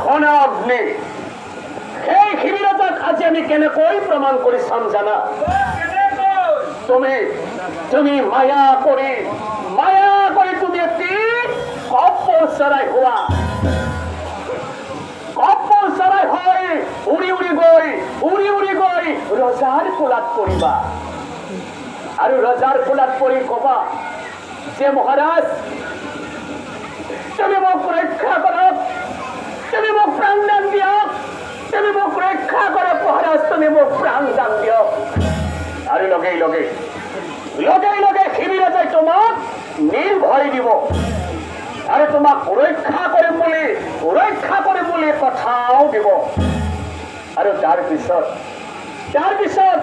ঘন অগ্নি এই ক্ষীরতার কাছে আমি কেন কই প্রমাণ করিছাম জানা তুমি তুমি মায়া করে তুমি একটি কপ্পর সরাই হওয়া কপ্পর সরাই হয় উড়ি উড়ি গই রজার কোলাত পড়িবা আর রজার কোলাত পড়ি কবা যে মহারাজ তুমি মোক রক্ষা করো তুমি মোক প্রাণ দান দিও তুমি মোক রক্ষা করো মহারাজ তুমি মোক প্রাণ দান দিও আর লগে লগে শিবিরে যাই তোমাক নির্ভয় দিব আরে তোমাক রক্ষা করে বলে কথাও দিব আর তার পিছত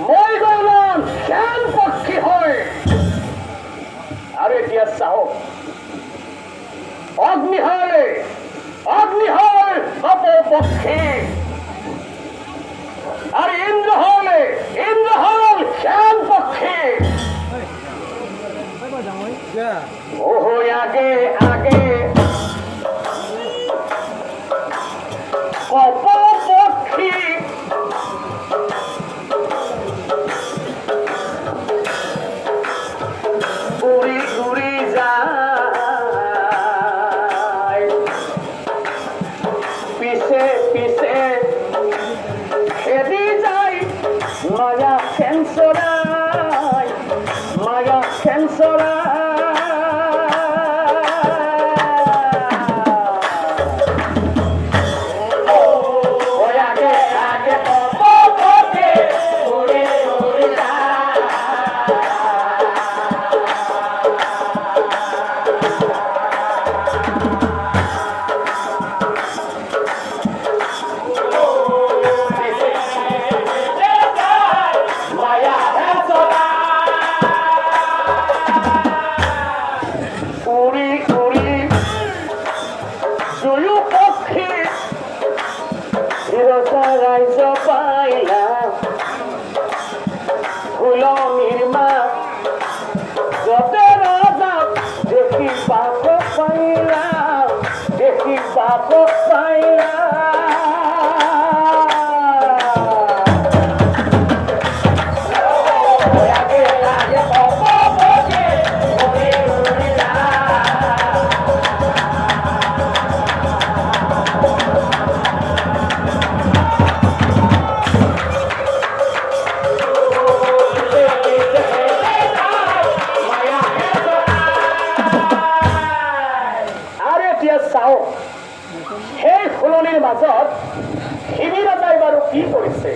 মই গৌলাম জ্ঞান পক্ষী হয় আর এতিয়া চাও অগ্নি হয় অপপক্ষী আর ইন্দ্র হল জ্ঞান পক্ষী ওহো আগে অপপক্ষী উড়ি যায় পিছে খেদি যায় মায়া খেনসরায় রাইজ পাইলা ফুলনির মা যতে রাজা দেখি পাপ পাইলা চাও সেই ফুলনিৰ মাজত শিবিৰা যাই বাৰু কি কৰিছে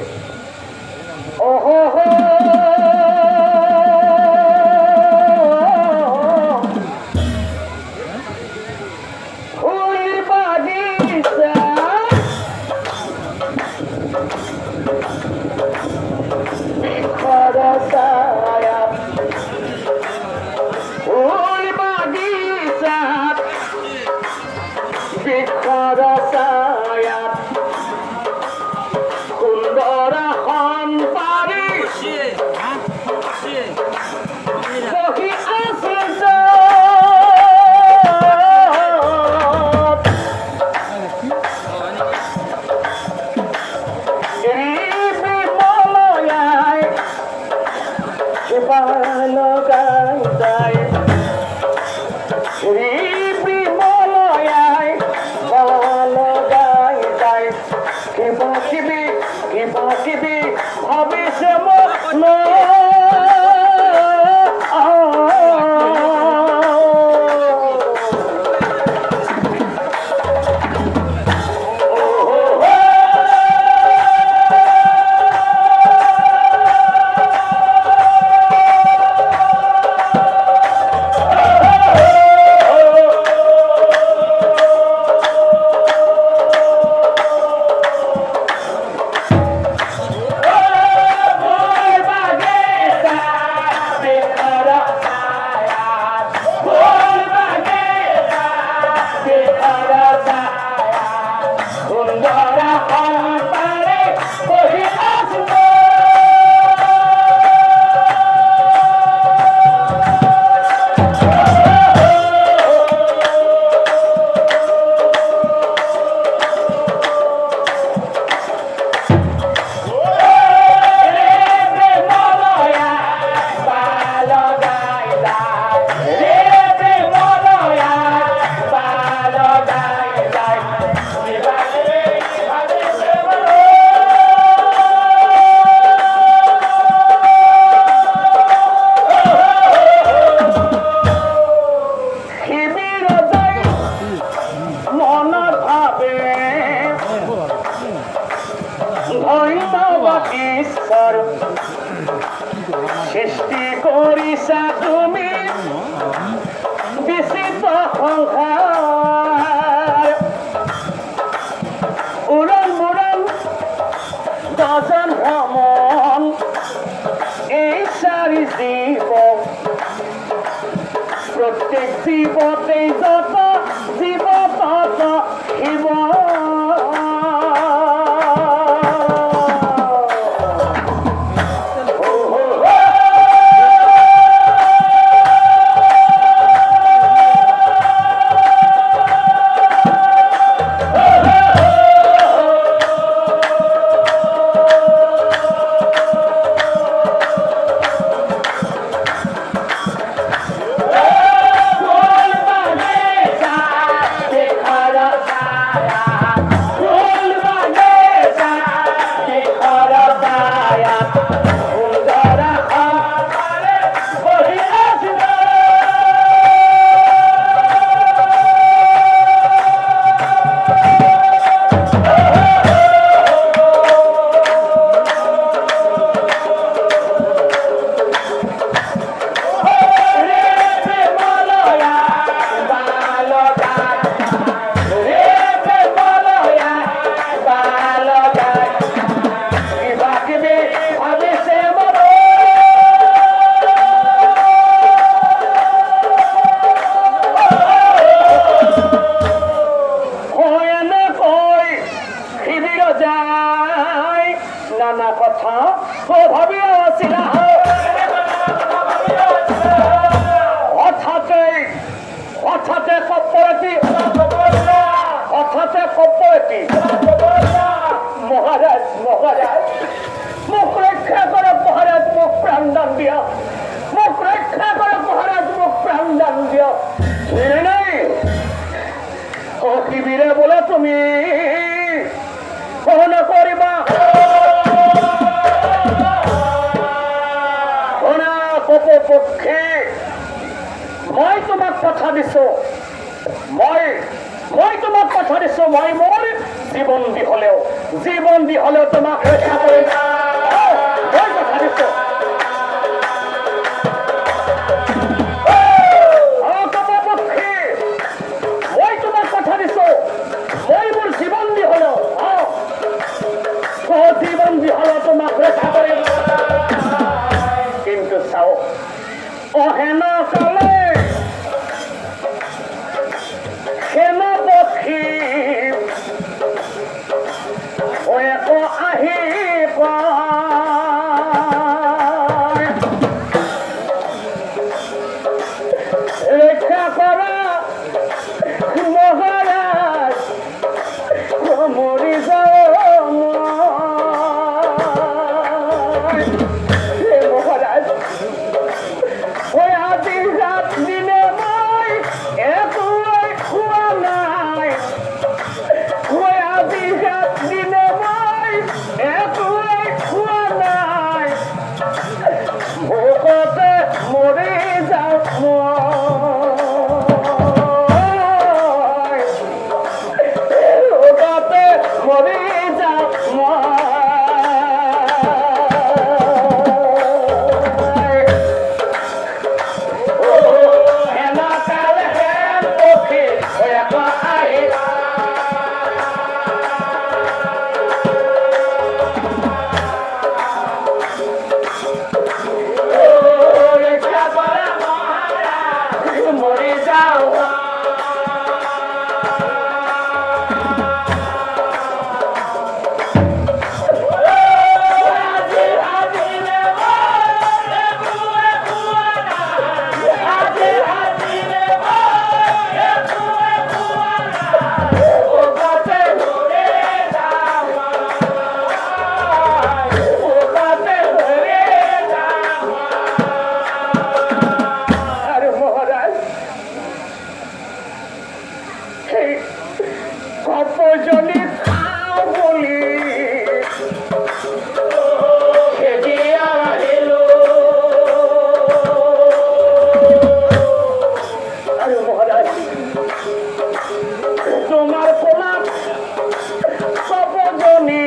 ফুল বাগিচা সৃষ্টি কৰিছা তুমি বিচিত্ৰ সংসাৰ উৰণ মুৰণ দজন ভ্ৰমণ এই চাৰি জীৱ প্ৰত্যেক জীৱতে যত জীৱ তত শিৱ নানা কথা ভাবিয়া আছিলা হঠাতে কপরতি মহারাজ মুখ রক্ষা করো মহারাজ, মুখ প্রাণ দান দিয়া, মুখ রক্ষা করো মহারাজ, মুখ প্রাণ দান দিয়া। ছিঁড়ে নাই ও শিবিরে বলে তুমি কখনো করিবা পক্ষে মই তোমাক কথা দিছো, মই তোমাক কথা দিছো, মই মোৰ জীৱন দি হলেও তোমাক ৰক্ষা কৰিম। মই কথা দিছো পক্ষে, মই তোমাক কথা দিছো, মই মোৰ জীৱন দি হলেও তোমাক ৰক্ষা কৰিম। কিন্তু চাও অহেন কালে হেন পক্ষী আহি ৰক্ষা কৰা মহাৰাজ, মৰি যাওঁ মহাৰাজ। আজি ৰাত দিনে মই একোৱে খোৱা নাই, আজি ৰাত দিনে মই একোৱে খোৱা নাই, ভোকতে মৰি যাওঁ মই, ভোকতে মৰি যাওঁ মই। কপজনী খাওঁ বুলি আৰু মহাৰাজ তোমাৰ প্ৰলাপ কপজনী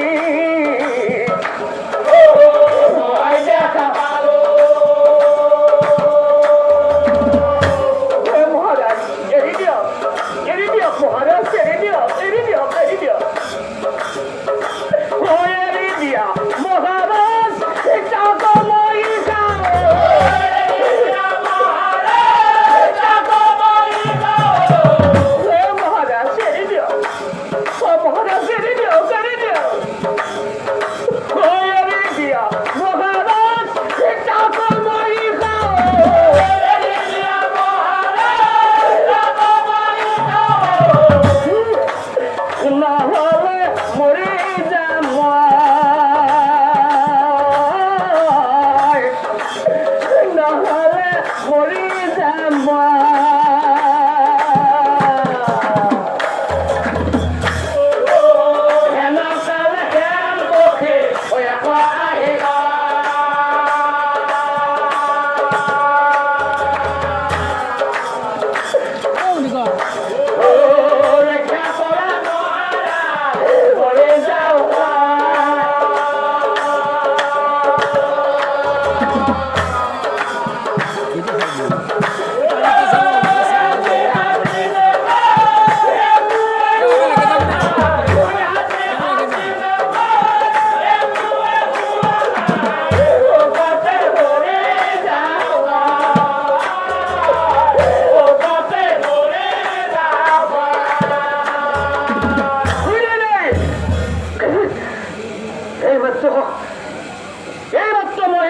এইমাত্ৰ মই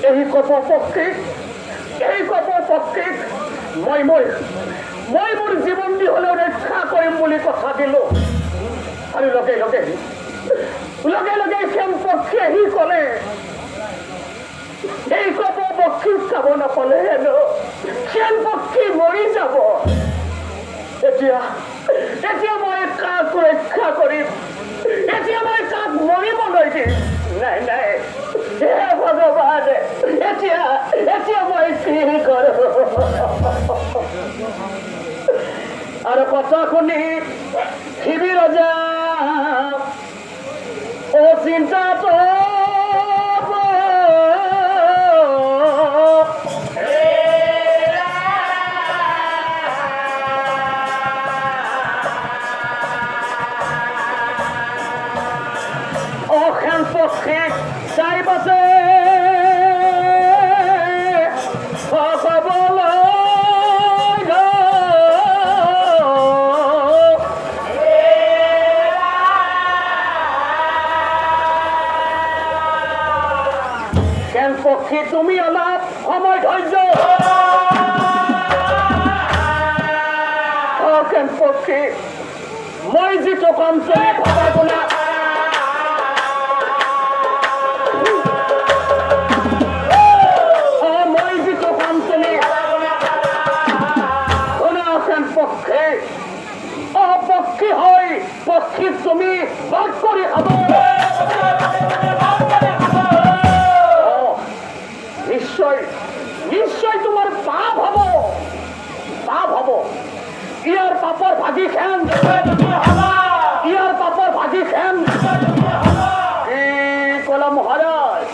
এই কপপক্ষীক মই মোৰ জীৱন দি হ'লেও ৰক্ষা কৰিম বুলি কথা দিলো। আৰু লগে লগে শ্যামপক্ষী আহি ক'লে এই কপপক্ষীক চাব নাপালে হেনো শ্যামপক্ষী মৰি যাব। এতিয়া মই কাক ৰক্ষা কৰিম? এতিয়া মই কাক মৰিবলৈ দিম? নাই হে ভগৱান, এতিয়া মই কি কৰো? আৰু কথা শুনি শিবিৰ ৰজা চিন্তাত পক্ষী চাই পাছে পক্ষী তুমি অলপ সময় ধৈৰ্য পক্ষী মই যিটো কাম চলি ভাবা বোলা পক্ষী হয় পক্ষী তুমি বাদ কৰি খাব। নিশ্চয় তোমাৰ পাপ হব। ইয়াৰ পাপৰ ভাজি খাম, কি কলা মহাৰাজ?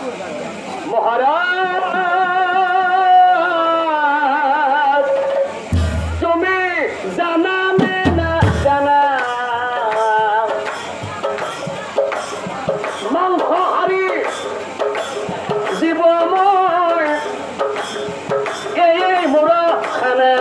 তুমি জানা মাংসহাৰী জীৱ মই এই মোৰ খানা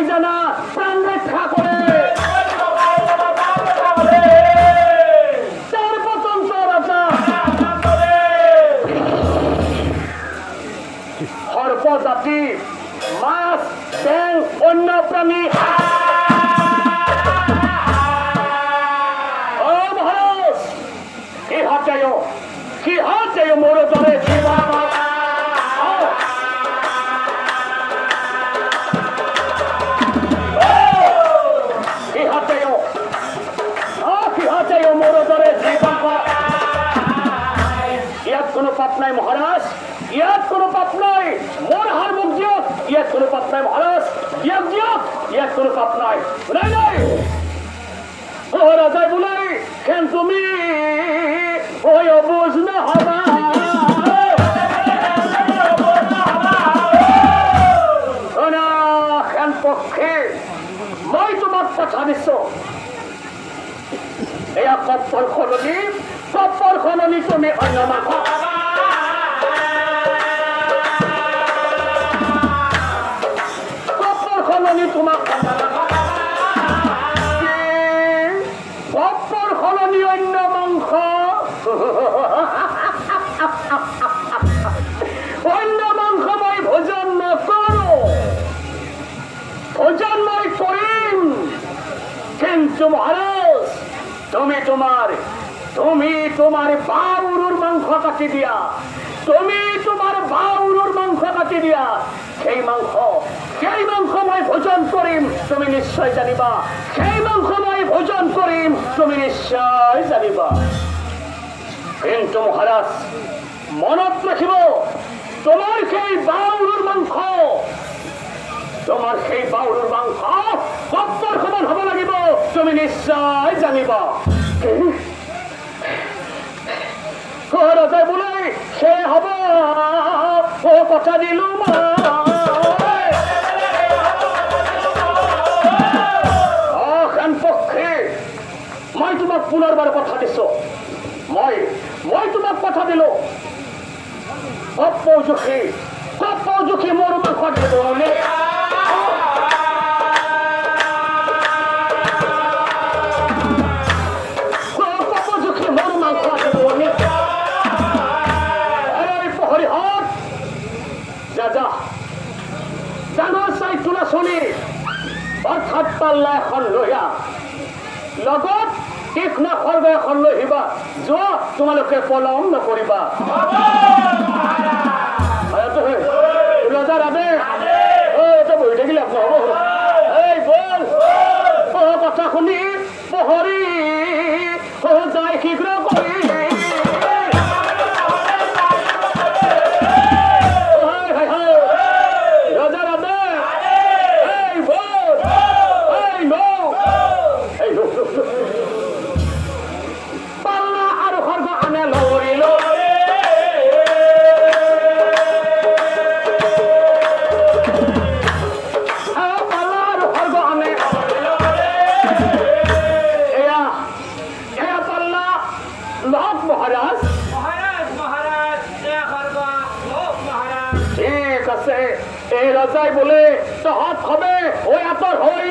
জানা প্রাণ রক্ষা করে চার পতন্ত রাজা সর্প জাতি মাছ ব্যাং অন্য প্রাণী সিহাত যায় মোর দরে সিহাত যায় মোর দরে ইয়াত কোনো পাপ নাই মহারাজ ইয়াত কোনো পাপ নাই মোর হার মুখ দিয়ক ইয়াত কোনো পাপ নাই মহারাজ ইয়াত দিয়ক ইয়াত কোনো পাপ নাই নাই নাই ও রাজাই বলাই কেন তুমি ওই অবুঝ না হবা কেন পক্ষে মই তোমাক কথা দিছো এয়া কপ্পৰ সলনি তুমি অন্য মাংস কপ্পৰ সলনি তোমাক কপ্পৰ সলনি অন্য মাংস অন্য মাংস মই ভোজন নকৰো ভোজন মই কৰিম কিন্তু মহারাজ তুমি তোমার বাউরুর মাংস কাটি দিয়া তুমি তোমার বাউরুর মাংস কাটি দিয়া সেই মাংস মই ভোজন করিম তুমি নিশ্চয় জানিবা সেই মাংস মই ভোজন করিম তুমি নিশ্চয় জানিবা কিন্তু মহারাজ মনত রাখিব তোমার সেই বাউরুর মাংস কপ্পৰ সমান হব লাগিব তুমি নিশ্চয় জানিবা ৰজাই বোলে সেই হব ও কথা দিলো খান পক্ষে মই তোমাক পুনৰবাৰ কথা দিছো মই তোমাক কথা দিলো কপ্প জুখি মোৰ মাংস দিব অৰ্থাৎ পাল্লা এখন লৈয়া লগত তীক্ষ্ণ খৰ্গ এখন লৈ আহিবা যোৱা তোমালোকে পলম নকৰিবা ৰজাৰ আদেশ এটা বহি থাকিলে নহ'ব এই বল কথা শুনি পহৰি যায় শীঘ্ৰ কৰি এই ৰজাই বোলে তহঁত হবে হৈ আঁতৰ হৈ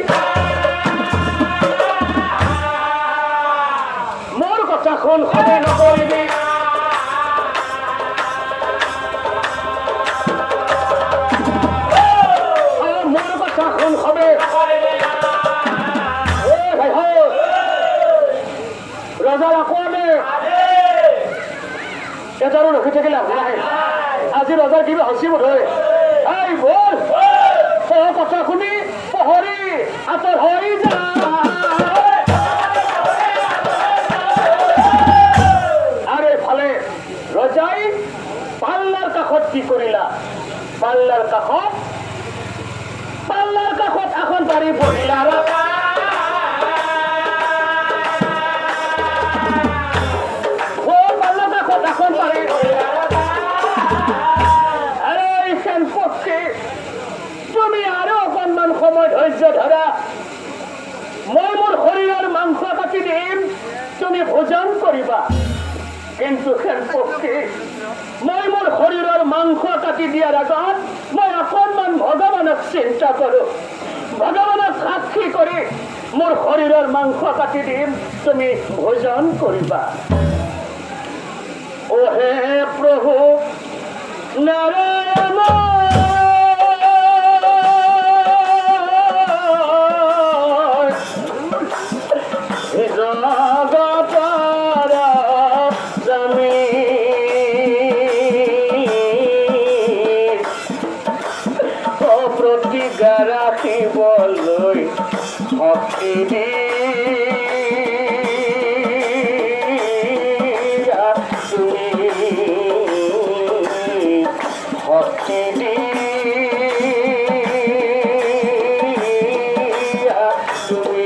মোৰ কথাখন সবে নকৰিবি মোৰ কথাখন সবে ৰজাৰ আকৌ এজাৰো ৰখি থাকিলে আপোনাৰ আজি ৰজাৰ কিবা হচি বোধ হয় এই বল কথা শুনি পহৰি আঁতৰ হৈ যা আৰু এফালে ৰজাই পাল্লাৰ কাষত কি কৰিলা পাল্লাৰ কাষত এখন বাৰী বহিলা পাল্লাৰ কাষত এখন বাৰী বহিলা তুমি আরো অকণমান সময় ধৈর্য ধরা মই মোৰ শৰীৰৰ মাংস কাটি দিম তুমি ভোজন কৰিবা কিন্তু পক্ষে মই মোৰ শৰীৰৰ মাংস কাটি দিয়াৰ আগত মই অকণমান ভগৱানক চিন্তা কৰো ভগৱানক সাক্ষী কৰি মোৰ শৰীৰৰ মাংস কাটি দিম, তুমি ভোজন কৰিবা। ও হে প্ৰভু নাৰায়ণ, প্ৰতিজ্ঞা ৰাখিবলৈ শক্তি দিয়া তুমি, শক্তি দিয়া তুমি।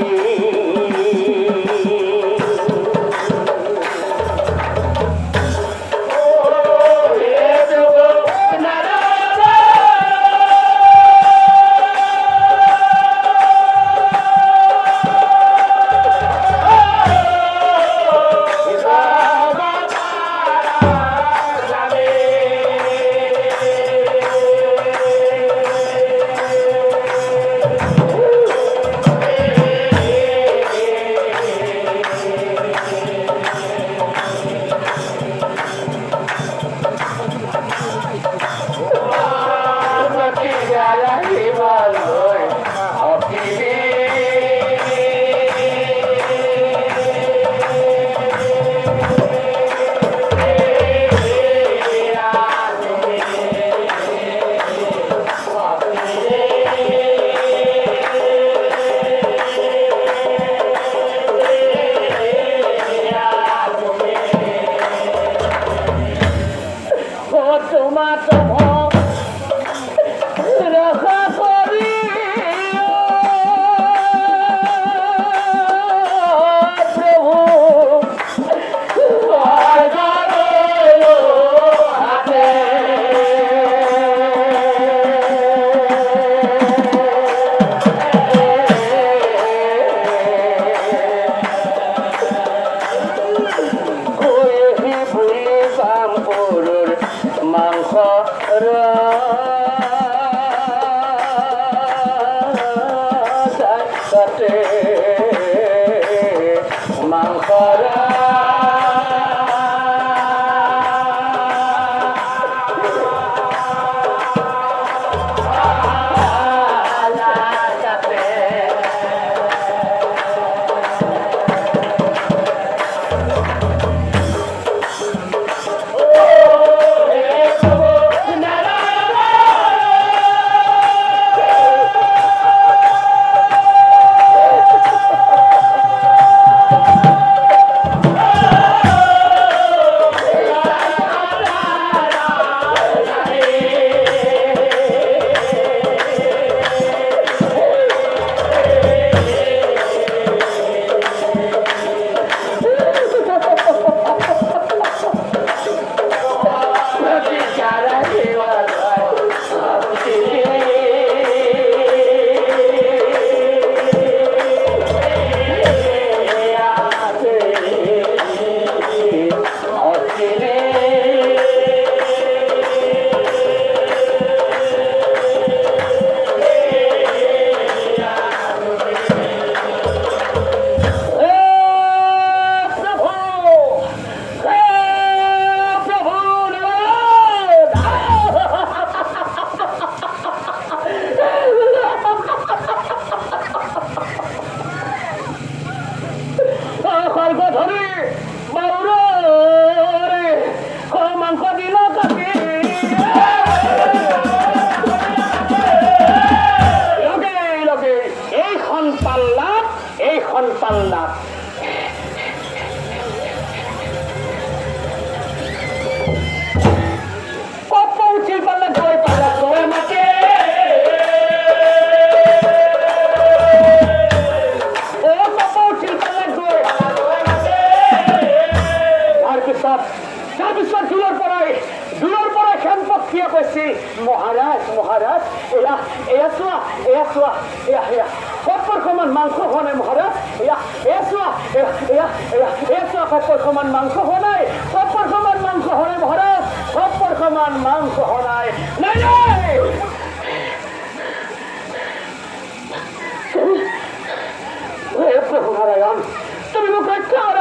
মহারাজ মহারাজ এয়া এয়া চোৱা এয়া চোৱা এয়া এয়া কপৰ সমান মাংস হোৱা নাই মহাৰাজ এয়া এয়া চোৱা এয়া এয়া এয়া এয়া চোৱা কপৰ সমান মাংস হোৱা নাই কপৰ সমান মাংস হোৱা নাই মহাৰাজ কপৰ সমান মাংস হোৱা নাই নাই নাই মোক ৰক্ষা কৰে